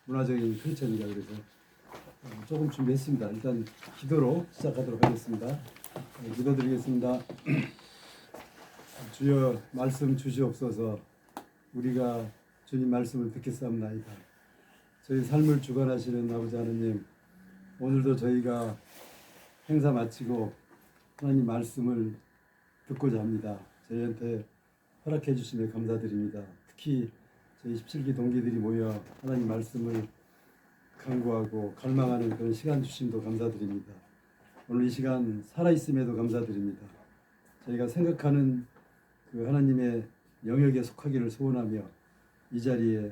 문화적인 크리스천이라 그래서 조금 준비했습니다. 일단 기도로 시작하도록 하겠습니다. 기도드리겠습니다. 주여 말씀 주시옵소서. 우리가 주님 말씀을 듣겠사옵나이다. 저희 삶을 주관하시는 아버지 하느님, 오늘도 저희가 행사 마치고 하나님 말씀을 듣고자 합니다. 저희한테 허락해 주심에 감사드립니다. 특히 저희 17기 동기들이 모여 하나님 말씀을 간구하고 갈망하는 그런 시간 주심도 감사드립니다. 오늘 이 시간 살아있음에도 감사드립니다. 저희가 생각하는 그 하나님의 영역에 속하기를 소원하며 이 자리에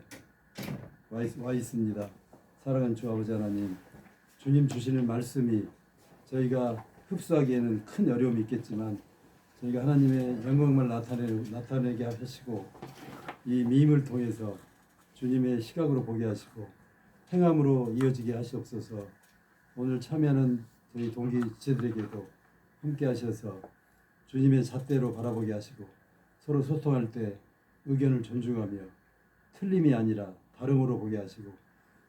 와 있습니다. 사랑하는 주 아버지 하나님, 주님 주시는 말씀이 저희가 흡수하기에는 큰 어려움이 있겠지만 저희가 하나님의 영광을 나타내게 하시고 이 미임을 통해서 주님의 시각으로 보게 하시고 행함으로 이어지게 하시옵소서. 오늘 참여하는 저희 동기 지체들에게도 함께 하셔서 주님의 잣대로 바라보게 하시고 서로 소통할 때 의견을 존중하며 틀림이 아니라 다름으로 보게 하시고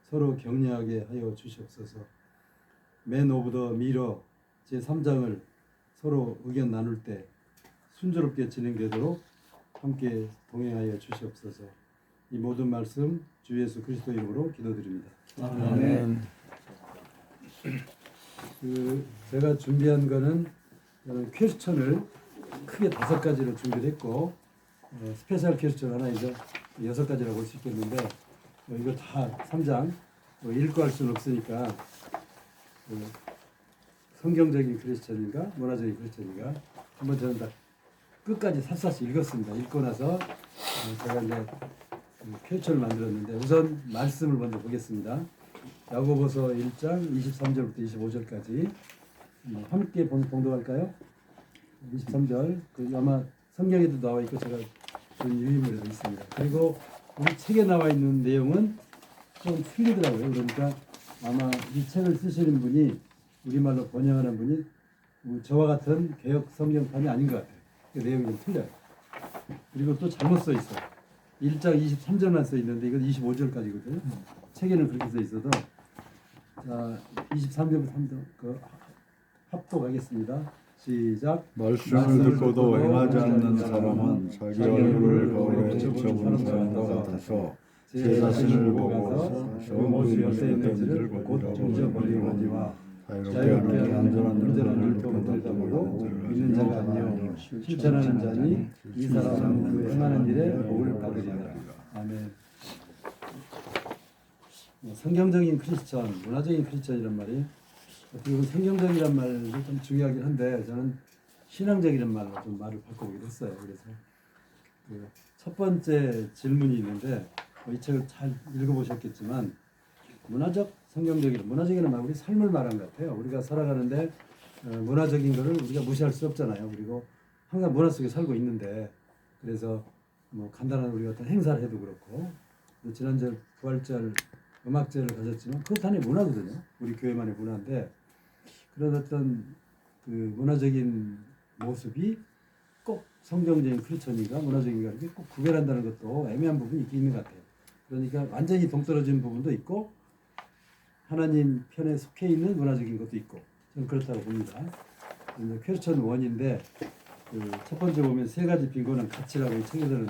서로 격려하게 하여 주시옵소서. 맨 오브 더 미러 제3장을 서로 의견 나눌 때 순조롭게 진행되도록 함께 동행하여 주시옵소서. 이 모든 말씀 주 예수 그리스도 이름으로 기도드립니다. 아멘. 제가 준비한 거는 저는 퀘스천을 크게 5가지로 준비를 했고 스페셜 퀘스천 하나 이제 6가지라고 볼 수 있겠는데 이거 다 3장 읽고 할 수는 없으니까 성경적인 크리스천인가 문화적인 크리스천인가 한번 저는 다 끝까지 샅샅이 읽었습니다. 읽고 나서 제가 이제 퀘스천을 만들었는데 우선 말씀을 먼저 보겠습니다. 야고보서 1장 23절부터 25절까지 함께 봉독할까요? 23절 아마 성경에도 나와 있고 제가 준 유인물에도 있습니다. 그리고 우리 책에 나와 있는 내용은 좀 틀리더라고요. 그러니까 아마 이 책을 쓰시는 분이 우리말로 번역하는 분이 저와 같은 개역 성경판이 아닌 것 같아요. 그 내용이 좀 틀려요. 그리고 또 잘못 써 있어요. 1장 23절만 써 있는데 이건 25절까지거든요. 책에는 그렇게 써 있어도 자 23절부터 3절 합독하겠습니다. 시작. 말씀을 듣고도 행하지 않는 사람은 자기 얼굴을 거울에 비춰보는 사람과 같아서 제 자신을 보고 모습 옆에 있는지를 곧 잊어버리거니와 자유롭게 안전한 눈을 뜨고 들여다보고 있는 자가 아니요 실천하는 자니 이 사람은 그 행하는 일에 복을 받으리라. 아멘. 성경적인 크리스천, 문화적인 크리스천이란 말이 어떻게 보면 성경적이란 말도 좀 중요하긴 한데 저는 신앙적이란 말로 좀 말을 바꿔보기로 했어요. 그래서 첫 번째 질문이 있는데 이 책을 잘 읽어보셨겠지만 문화적, 성경적이란 문화적이란 말 우리 삶을 말한 것 같아요. 우리가 살아가는데 문화적인 거를 우리가 무시할 수 없잖아요. 그리고 항상 문화 속에 살고 있는데 그래서 뭐 간단한 우리 어떤 행사를 해도 그렇고 지난주 부활절 음악제를 가졌지만 그것도 하나의 문화거든요. 우리 교회만의 문화인데 그런 어떤 그 문화적인 모습이 꼭 성경적인 크리스천인가 문화적인가 이렇게 꼭 구별한다는 것도 애매한 부분이 있는 것 같아요. 그러니까 완전히 동떨어진 부분도 있고 하나님 편에 속해 있는 문화적인 것도 있고 저는 그렇다고 봅니다. 퀘스천 1인데 첫 번째 보면 3가지 빈곤한 가치라고 이 책에서는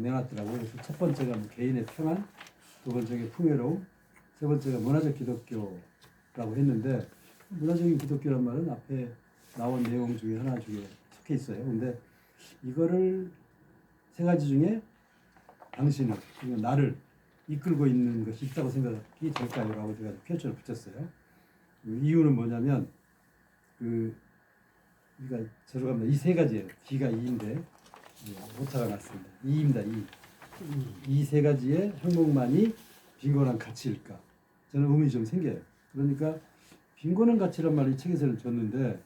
내놨더라고요. 그래서 첫 번째가 뭐 개인의 평안, 두 번째가 풍요로움, 세 번째가 문화적 기독교라고 했는데 문화적인 기독교란 말은 앞에 나온 내용 중에 하나 중에 속해 있어요. 근데 이거를 3가지 중에 당신을, 그러니까 나를 이끌고 있는 것이 있다고 생각이 될까요? 라고 제가 퀘스천을 붙였어요. 이유는 뭐냐면 우리가 저로 가면 이 3가지예요. D가 2인데 오타가 났습니다. 2입니다. 2. 이 3가지의 항목만이 빈곤한 가치일까? 저는 의문이 좀 생겨요. 그러니까 빈곤한 가치란 말을 이 책에서는 줬는데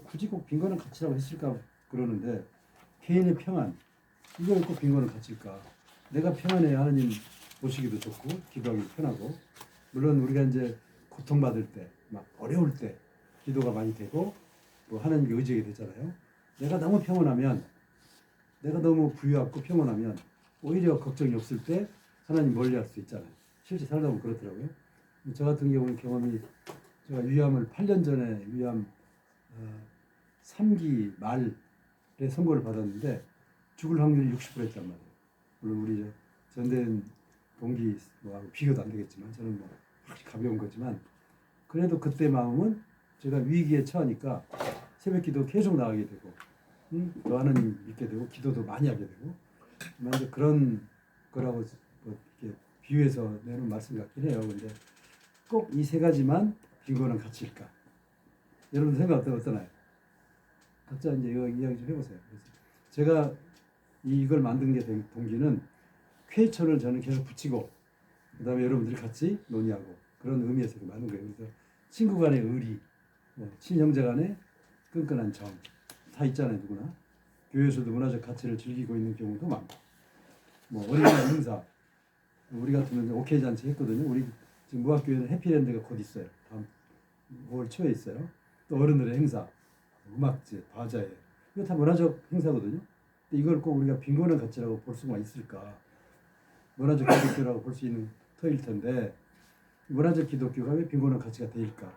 굳이 꼭 빈곤한 가치라고 했을까 그러는데 개인의 평안 이걸 꼭 빈곤한 가치일까? 내가 평안해야 하나님 보시기도 좋고 기도하기도 편하고 물론 우리가 이제 고통받을 때 막 어려울 때 기도가 많이 되고 또 하나님께 의지하게 되잖아요. 내가 너무 평온하면 내가 너무 부유하고 평온하면 오히려 걱정이 없을 때 하나님 멀리할 수 있잖아요. 실제 살다 보면 그렇더라고요. 저 같은 경우는 경험이 제가 위암을 8년 전에 위암 3기 말에 선고를 받았는데 죽을 확률이 60%였단 말이에요. 물론 우리 전대현 동기 뭐하고 비교도 안 되겠지만 저는 뭐 확실히 가벼운 거지만 그래도 그때 마음은 제가 위기에 처하니까 새벽기도 계속 나가게 되고 또 하나님 믿게 되고 기도도 많이 하게 되고 이제 그런 거라고 뭐 이렇게 비유해서 내는 말씀 같긴 해요. 근데 꼭 이 세 가지만 빈곤한 가치일까? 여러분 생각 어떠나요? 각자 이제 이거 이야기 좀 해보세요. 그래서 제가 이걸 만든 게 된 동기는 퀘이천을 저는 계속 붙이고 그다음에 여러분들이 같이 논의하고 그런 의미에서 만든 거예요. 그래서 친구 간의 의리, 뭐 친형제 간의 끈끈한 정 다 있잖아요, 누구나. 교회에서도 문화적 가치를 즐기고 있는 경우도 많고, 뭐 어린이날 행사 우리 같으면 오케이 잔치 했거든요. 우리 지금 무학교에는 해피랜드가 곧 있어요. 다음 5월 초에 있어요. 또 어른들의 행사, 음악제, 바자회 이거 다 문화적 행사거든요. 근데 이걸 꼭 우리가 빈곤한 가치라고 볼 수가 있을까? 문화적 기독교라고 볼 수 있는 터일 텐데 문화적 기독교가 왜 빈곤한 가치가 될까?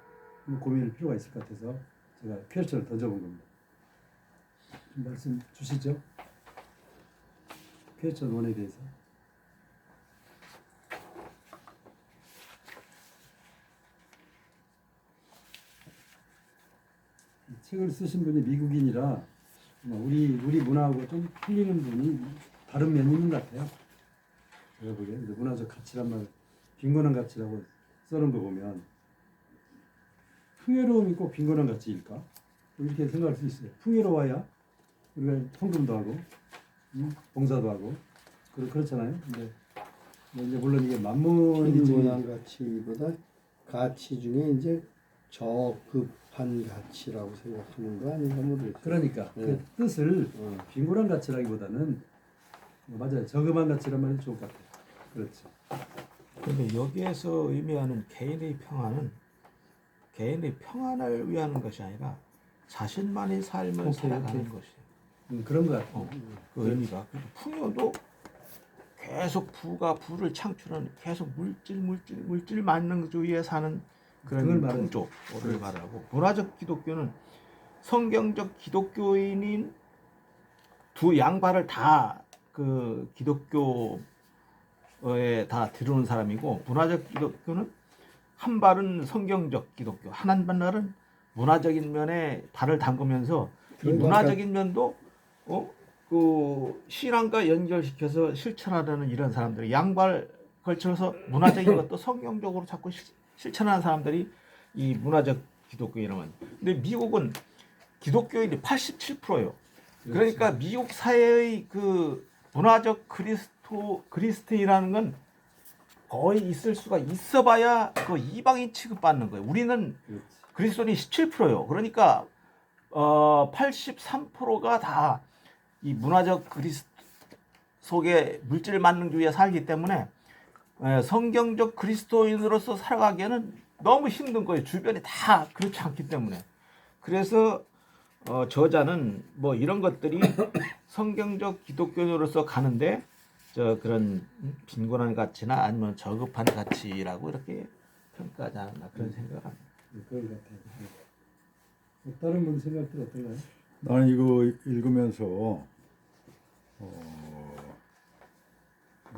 고민할 필요가 있을 것 같아서 제가 퀘스천을 던져본 겁니다. 좀 말씀 주시죠. 퀘스천 1에 대해서. 책을 쓰신 분이 미국인이라 우리 문화하고 좀 틀리는 분이 다른 면이 있는 것 같아요. 제가 보기에 문화적 가치란 말, 빈곤한 가치라고 써놓은 거 보면 풍요로움이 꼭 빈곤한 가치일까? 이렇게 생각할 수 있어요. 풍요로워야 우리가 헌금도 하고, 봉사도 하고, 그렇잖아요. 근데 이제 물론 이게 만문이 빈곤한 가치보다 가치 중에 이제 저급한 가치라고 생각하는 거 아닌가 모르겠어요. 그러니까 그 뜻을 빈곤한 가치라기보다는 맞아요. 저급한 가치란 말이 좋을 것 같아요. 그렇죠. 그런데 여기에서 의미하는 개인의 평안은 개인의 평안을 위하는 것이 아니라 자신만의 삶을 살아가는 것이에요. 그런 것 같아요. 그 의미가. 풍요도 계속 부가 부를 창출하는 계속 물질 만능주의에 사는 그런 풍조를 말하고 문화적 기독교는 성경적 기독교인인 두 양발을 다 그 기독교에 다 들어오는 사람이고 문화적 기독교는 한 발은 성경적 기독교, 한 발은 문화적인 면에 발을 담그면서 이 문화적인 면도 그 신앙과 연결시켜서 실천하려는 이런 사람들이 양발 걸쳐서 문화적인 것도 성경적으로 자꾸 실천하는 사람들이 이 문화적 기독교인이라면. 근데 미국은 기독교인이 87%예요. 그러니까 미국 사회의 그 문화적 그리스도인이라는 건 거의 있을 수가 있어봐야 그 이방인 취급받는 거예요. 우리는 그리스도인이 17%예요. 그러니까 83%가 다 이 문화적 그리스도 속에 물질 만능주의에 살기 때문에 성경적 그리스도인으로서 살아가기에는 너무 힘든 거예요. 주변이 다 그렇지 않기 때문에. 그래서 저자는 뭐 이런 것들이 성경적 기독교인으로서 가는데 그런 빈곤한 가치나 아니면 저급한 가치라고 이렇게 평가하지 않았나 그런 생각을 합니다. 그런 것 같아요. 다른 분 생각들 어떤가요? 나는 이거 읽으면서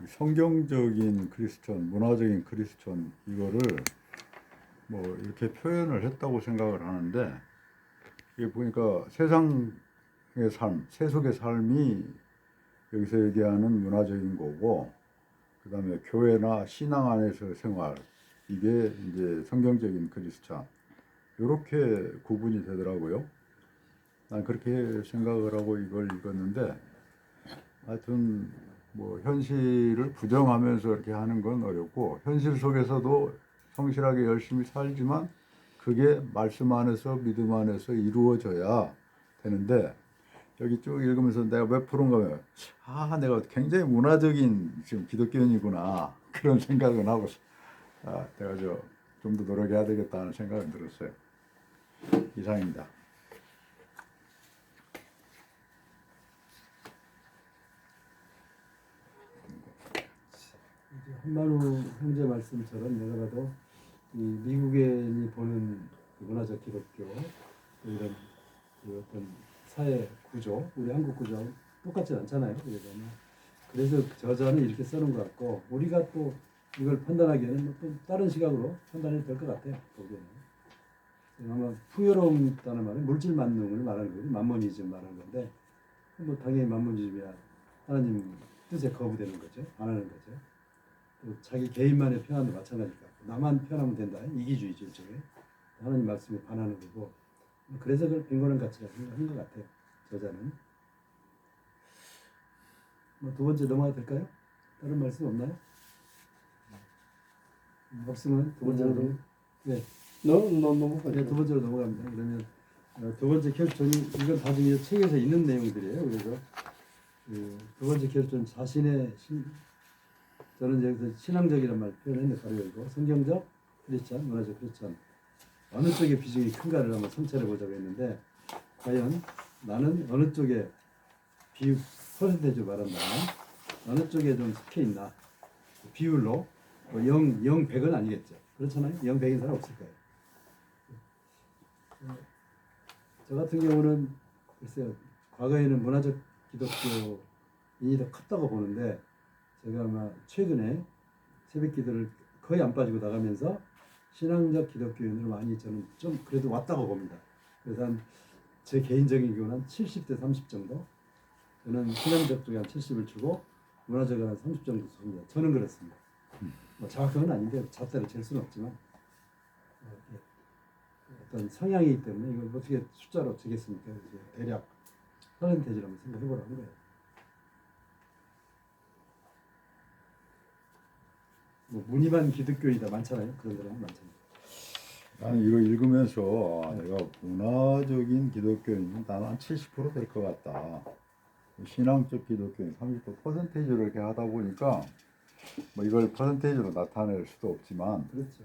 성경적인 크리스천, 문화적인 크리스천 이거를 뭐 이렇게 표현을 했다고 생각을 하는데 이게 보니까 세상의 삶, 세속의 삶이 여기서 얘기하는 문화적인 거고 그 다음에 교회나 신앙 안에서 생활 이게 이제 성경적인 크리스천 이렇게 구분이 되더라고요. 난 그렇게 생각을 하고 이걸 읽었는데 하여튼 뭐 현실을 부정하면서 이렇게 하는 건 어렵고 현실 속에서도 성실하게 열심히 살지만 그게 말씀 안에서 믿음 안에서 이루어져야 되는데 여기 쭉 읽으면서 내가 몇 프로인가 하면 내가 굉장히 문화적인 지금 기독교인이구나 그런 생각은 하고 내가 좀 더 노력해야 되겠다는 생각은 들었어요. 이상입니다. 이제 한 한만우 형제 말씀처럼 내가 봐도 이 미국인이 보는 그 문화적 기독교 또 이런 그 어떤 사회 구조, 우리 한국 구조하고 똑같지 않잖아요. 그래서 저자는 이렇게 써는 것 같고 우리가 또 이걸 판단하기에는 뭐또 다른 시각으로 판단이 될 것 같아요. 보기에는. 아마 풍요로움이라는 말은 물질 만능을 말하는 거죠. 만모니즘 말하는 건데 뭐 당연히 만모니즘이야 하나님 뜻에 거부되는 거죠. 안 하는 거죠. 또 자기 개인만의 편안도 마찬가지니까 나만 편하면 된다. 이기주의죠. 일종의 하나님 말씀에 반하는 거고 그래서 그걸 빈곤한 가치라고 생각한 것 같아요. 저자는. 뭐 두 번째 넘어가도 될까요? 다른 말씀 없나요? 없으면 두 번째로 네. 넘어가죠. 네, 두 번째로 넘어갑니다. 그러면 두 번째 결정이 이건 다 지금 이 책에서 있는 내용들이에요. 그래서 두 번째 결정 자신의 저는 여기서 신앙적이란 말 표현했는데 바로 이거 성경적 크리스찬, 문화적 크리스찬 어느 쪽에 비중이 큰가를 한번 성찰해 보자고 했는데 과연 나는 어느 쪽에 비율 퍼센테이지로 말한다면 어느 쪽에 좀 속해 있나 비율로 뭐 0, 100은 아니겠죠. 그렇잖아요. 0, 100인 사람 없을 거예요. 저 같은 경우는 글쎄요. 과거에는 문화적 기독교인이 더 컸다고 보는데 제가 아마 최근에 새벽 기도를 거의 안 빠지고 나가면서 신앙적 기독교인으로 많이 저는 좀 그래도 왔다고 봅니다. 그래서 제 개인적인 경우는 한 70대 30 정도 저는 신앙적 쪽에 한 70을 주고 문화적으로 한 30 정도 줍니다. 저는 그렇습니다. 뭐 정확한 건 아닌데 잣대를 잴 수는 없지만 어떤 성향이기 때문에 이걸 어떻게 숫자로 재겠습니까? 그래서 대략 퍼센테이지로 한번 생각해 보라는 거예요. 뭐 무늬만 기독교이다 많잖아요. 그런 사람은 많잖아요. 나는 이거 읽으면서 내가 문화적인 기독교인은 나는 한 70% 될 것 같다. 신앙적 기독교인 30% 퍼센테이지로 이렇게 하다 보니까 뭐 이걸 퍼센테이지로 나타낼 수도 없지만 그렇죠.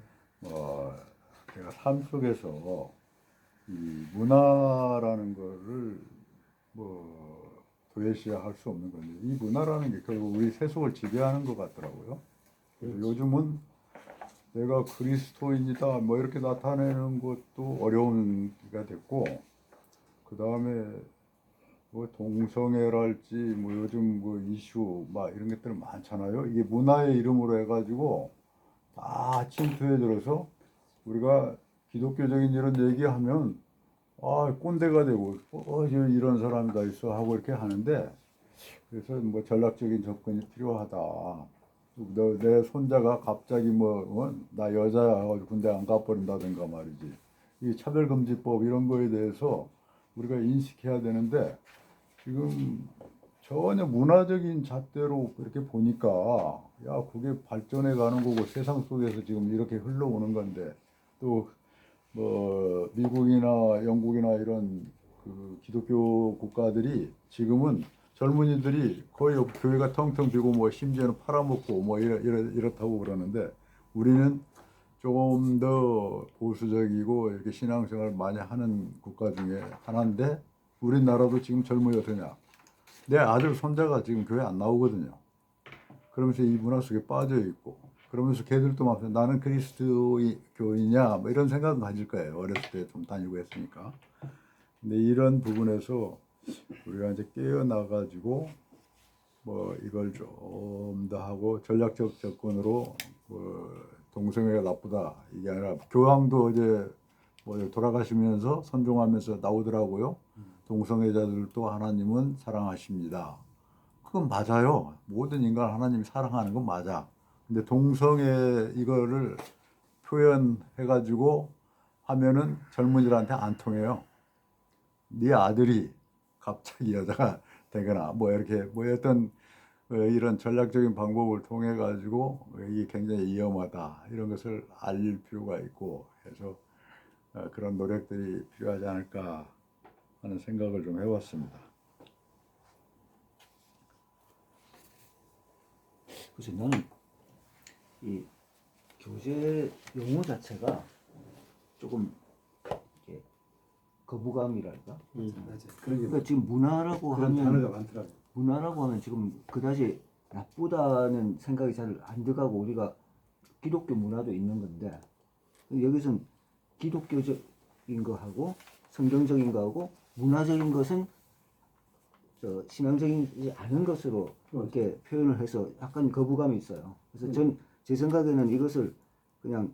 내가 삶 속에서 이 문화라는 거를 뭐 도외시할 수 없는 건데 이 문화라는 게 결국 우리 세속을 지배하는 것 같더라고요. 그래서 요즘은 내가 그리스도인이다 뭐 이렇게 나타내는 것도 어려운 게 됐고 그 다음에 뭐 동성애랄지 뭐 요즘 뭐 이슈 막 이런 것들은 많잖아요. 이게 문화의 이름으로 해가지고 다 침투해 들어서 우리가 기독교적인 이런 얘기하면 꼰대가 되고 이런 사람이 다 있어 하고 이렇게 하는데 그래서 뭐 전략적인 접근이 필요하다. 내 손자가 갑자기 나 여자야 하고 군대 안 가버린다든가 말이지. 이 차별금지법 이런 거에 대해서 우리가 인식해야 되는데 지금 전혀 문화적인 잣대로 이렇게 보니까 그게 발전해 가는 거고 세상 속에서 지금 이렇게 흘러오는 건데 또 뭐 미국이나 영국이나 이런 그 기독교 국가들이 지금은 젊은이들이 거의 교회가 텅텅 비고 뭐 심지어는 팔아먹고 뭐 이렇다고 그러는데 우리는 조금 더 보수적이고 이렇게 신앙생활을 많이 하는 국가 중에 하나인데 우리나라도 지금 젊은이 어떠냐? 내 아들 손자가 지금 교회 안 나오거든요. 그러면서 이 문화 속에 빠져 있고 그러면서 걔들도 막 나는 그리스도교이냐 뭐 이런 생각은 가질 거예요. 어렸을 때 좀 다니고 했으니까. 근데 이런 부분에서 우리가 이제 깨어나가지고 뭐 이걸 좀 더 하고 전략적 접근으로 동성애가 나쁘다 이게 아니라 교황도 이제 뭐 돌아가시면서 선종하면서 나오더라고요. 동성애자들도 하나님은 사랑하십니다. 그건 맞아요. 모든 인간 하나님이 사랑하는 건 맞아. 근데 동성애 이거를 표현해가지고 하면은 젊은이들한테 안 통해요. 네 아들이 갑자기 여자가 되거나 뭐 이렇게 뭐 어떤 이런 전략적인 방법을 통해 가지고 이게 굉장히 위험하다 이런 것을 알릴 필요가 있고 해서 그런 노력들이 필요하지 않을까 하는 생각을 좀 해봤습니다. 그래서 나는 이 교재 용어 자체가 조금 이렇게 거부감이랄까? 맞아요. 그런 게 그러니까 지금 문화라고 그런 하면 단어가 많더라고요. 문화라고 하면 지금 그다지 나쁘다는 생각이 잘 안 들어가고 우리가 기독교 문화도 있는 건데 여기서는 기독교적인 거하고 성경적인 거하고 문화적인 것은 신앙적이지 않은 것으로 이렇게 표현을 해서 약간 거부감이 있어요. 그래서 전 제 생각에는 이것을 그냥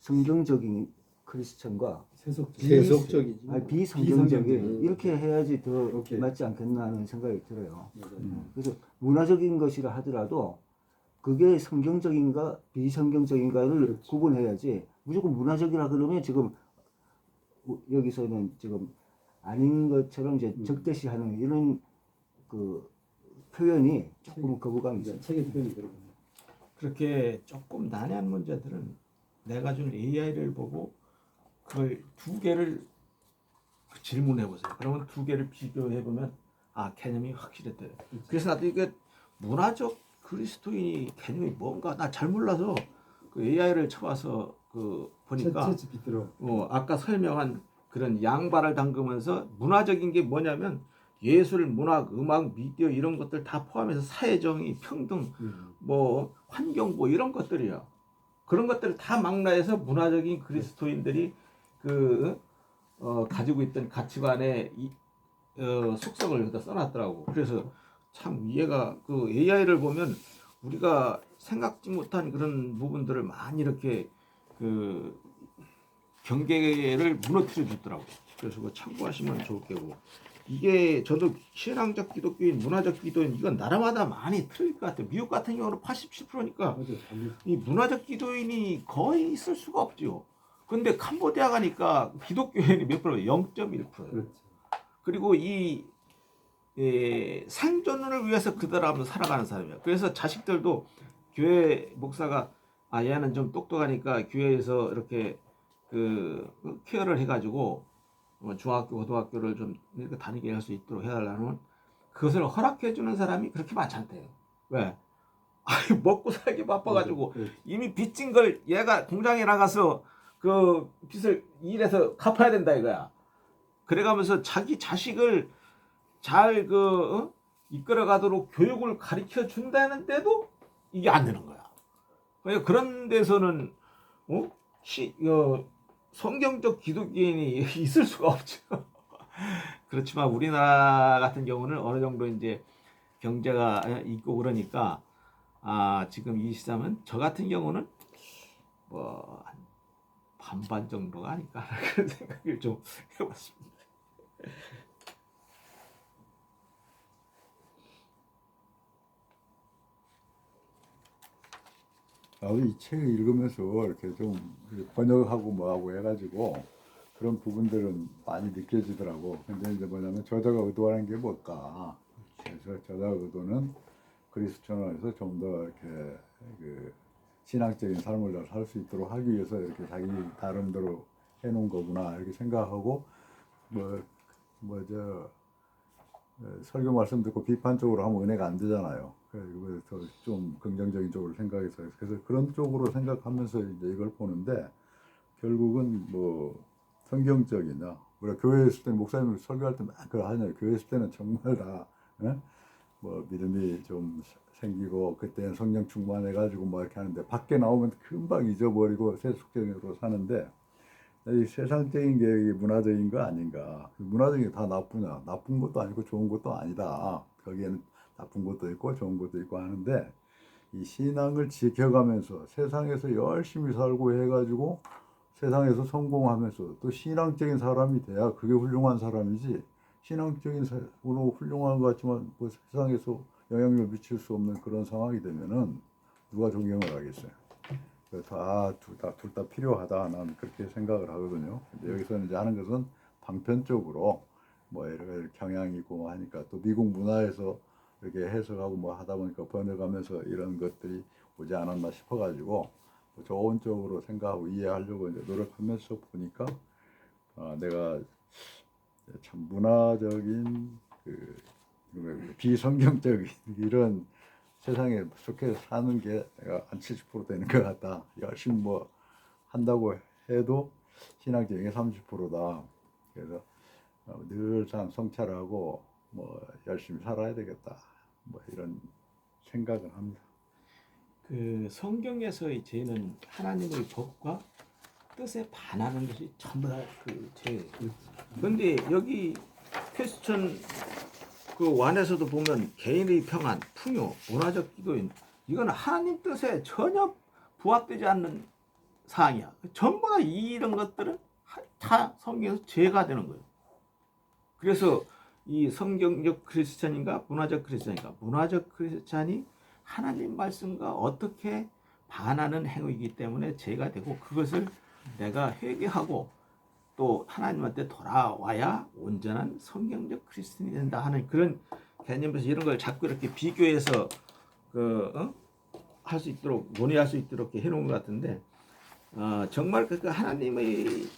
성경적인 크리스천과 세속적이지. 아니, 비성경적인. 비성경적인 이렇게 해야지 더 오케이. 맞지 않겠나 하는 생각이 들어요. 맞아요. 그래서 문화적인 것이라 하더라도 그게 성경적인가 비성경적인가를 그렇지. 구분해야지 무조건 문화적이라 그러면 지금 여기서는 지금 아닌 것처럼 이제 적대시하는 이런 그 표현이 조금 거부감이 있어요. 책의 표현이 그러군요. 그렇게 조금 난해한 문제들은 내가 준 AI를 보고 그걸 두 개를 질문해 보세요. 그러면 두 개를 비교해 보면 아 개념이 확실히 돼요. 그래서 나도 이게 문화적 그리스도인이 개념이 뭔가 나 잘 몰라서 그 AI를 쳐봐서 그 보니까 챗GPT로 아까 설명한 그런 양발을 담그면서 문화적인 게 뭐냐면 예술, 문학, 음악, 미디어 이런 것들 다 포함해서 사회정의, 평등, 뭐 환경 뭐 이런 것들이야. 그런 것들을 다 망라해서 문화적인 그리스도인들이 가지고 있던 가치관의 속성을 여기다 써놨더라고. 그래서 참 이해가 그 AI를 보면 우리가 생각지 못한 그런 부분들을 많이 이렇게 그 경계를 무너뜨려 주더라고요. 그래서 그거 참고하시면 좋을 거고. 이게 저도 신앙적 기독교인, 문화적 기독교인 이건 나라마다 많이 틀릴 것 같아요. 미국 같은 경우는 87%니까 이 문화적 기독교인이 거의 있을 수가 없죠. 근데 캄보디아 가니까 기독교인이 몇 프로? 0.1%예요. 그렇죠. 그리고 이 생존을 위해서 그들하고 살아가는 사람이야. 그래서 자식들도 교회 목사가 아 얘는 좀 똑똑하니까 교회에서 이렇게 케어를 해가지고 중학교, 고등학교를 좀 이렇게 다니게 할 수 있도록 해달라는 그것을 허락해 주는 사람이 그렇게 많지 않대요. 왜? 아니 먹고 살기 바빠가지고 이미 빚진 걸 얘가 공장에 나가서 그 빚을 일해서 갚아야 된다 이거야. 그래가면서 자기 자식을 잘 이끌어가도록 교육을 가르쳐 준다는데도 이게 안 되는 거야. 그러니까 그런 데서는 성경적 기독교인이 있을 수가 없죠. 그렇지만 우리나라 같은 경우는 어느 정도 이제 경제가 있고 그러니까 지금 이 시점은 저 같은 경우는 뭐 반반 정도가 아닐까 그런 생각을 좀 해봤습니다. 나도 이 책을 읽으면서 이렇게 좀 번역하고 뭐하고 해가지고 그런 부분들은 많이 느껴지더라고. 근데 이제 뭐냐면 저자가 의도하는 게 뭘까? 그래서 저자 의도는 그리스천에서 좀 더 이렇게 신앙적인 삶을 살 수 있도록 하기 위해서 이렇게 자기 나름대로 해놓은 거구나 이렇게 생각하고 설교 말씀 듣고 비판적으로 하면 은혜가 안 되잖아요. 그래서 좀 긍정적인 쪽으로 생각해서 그래서 그런 쪽으로 생각하면서 이제 이걸 보는데 결국은 뭐 성경적이나 우리가 교회에 있을 때 목사님 설교할 때 막 그거 하잖아요. 교회에 있을 때는 정말 다 뭐 믿음이 좀 생기고 그때는 성령 충만해가지고 뭐 이렇게 하는데 밖에 나오면 금방 잊어버리고 세속적으로 사는데 이 세상적인 게 문화적인 거 아닌가? 문화적인 게 다 나쁘냐? 나쁜 것도 아니고 좋은 것도 아니다. 거기에는 나쁜 것도 있고 좋은 것도 있고 하는데 이 신앙을 지켜가면서 세상에서 열심히 살고 해가지고 세상에서 성공하면서 또 신앙적인 사람이 돼야 그게 훌륭한 사람이지 신앙적인 사람으로 훌륭한 것 같지만 뭐 세상에서 영향력 미칠 수 없는 그런 상황이 되면은 누가 존경을 하겠어요? 둘 다 필요하다. 난 그렇게 생각을 하거든요. 근데 여기서는 이제 하는 것은 방편적으로 뭐 여러 가지 경향이 있고 하니까 또 미국 문화에서 이렇게 해석하고 뭐 하다 보니까 번역하면서 이런 것들이 오지 않았나 싶어가지고 좋은 쪽으로 생각하고 이해하려고 이제 노력하면서 보니까 내가 참 문화적인 비성경적인 이런 세상에 속해 사는 게 내가 한 70% 되는 것 같다. 열심히 뭐 한다고 해도 신앙적인 게 30%다. 그래서 늘 참 성찰하고 뭐 열심히 살아야 되겠다. 뭐 이런 생각을 합니다. 그 성경에서의 죄는 하나님의 법과 뜻에 반하는 것이 전부 다그 죄. 그런데 여기 퀘스천 그 완에서도 보면 개인의 평안, 풍요, 문화적 기도인 이거는 하나님 뜻에 전혀 부합되지 않는 사항이야. 전부 다 이런 것들은 다 성경에서 죄가 되는 거예요. 그래서 이 성경적 크리스찬인가 문화적 크리스찬인가 문화적 크리스찬이 하나님 말씀과 어떻게 반하는 행위이기 때문에 죄가 되고 그것을 내가 회개하고 또 하나님한테 돌아와야 온전한 성경적 크리스찬이 된다 하는 그런 개념에서 이런 걸 자꾸 이렇게 비교해서 할 수 있도록 논의할 수 있도록 이렇게 해놓은 것 같은데 정말 그 하나님의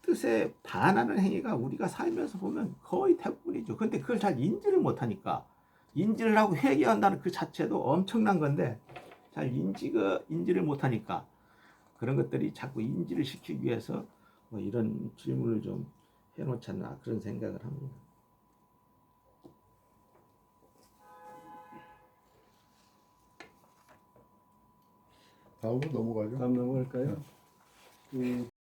뜻에 반하는 행위가 우리가 살면서 보면 거의 대부분이죠. 근데 그걸 잘 인지를 못하니까 인지를 하고 회개한다는 그 자체도 엄청난 건데 잘 인지를 못하니까 그런 것들이 자꾸 인지를 시키기 위해서 뭐 이런 질문을 좀 해놓지 않나 그런 생각을 합니다. 다음으로 넘어가죠. 다음 넘어갈까요?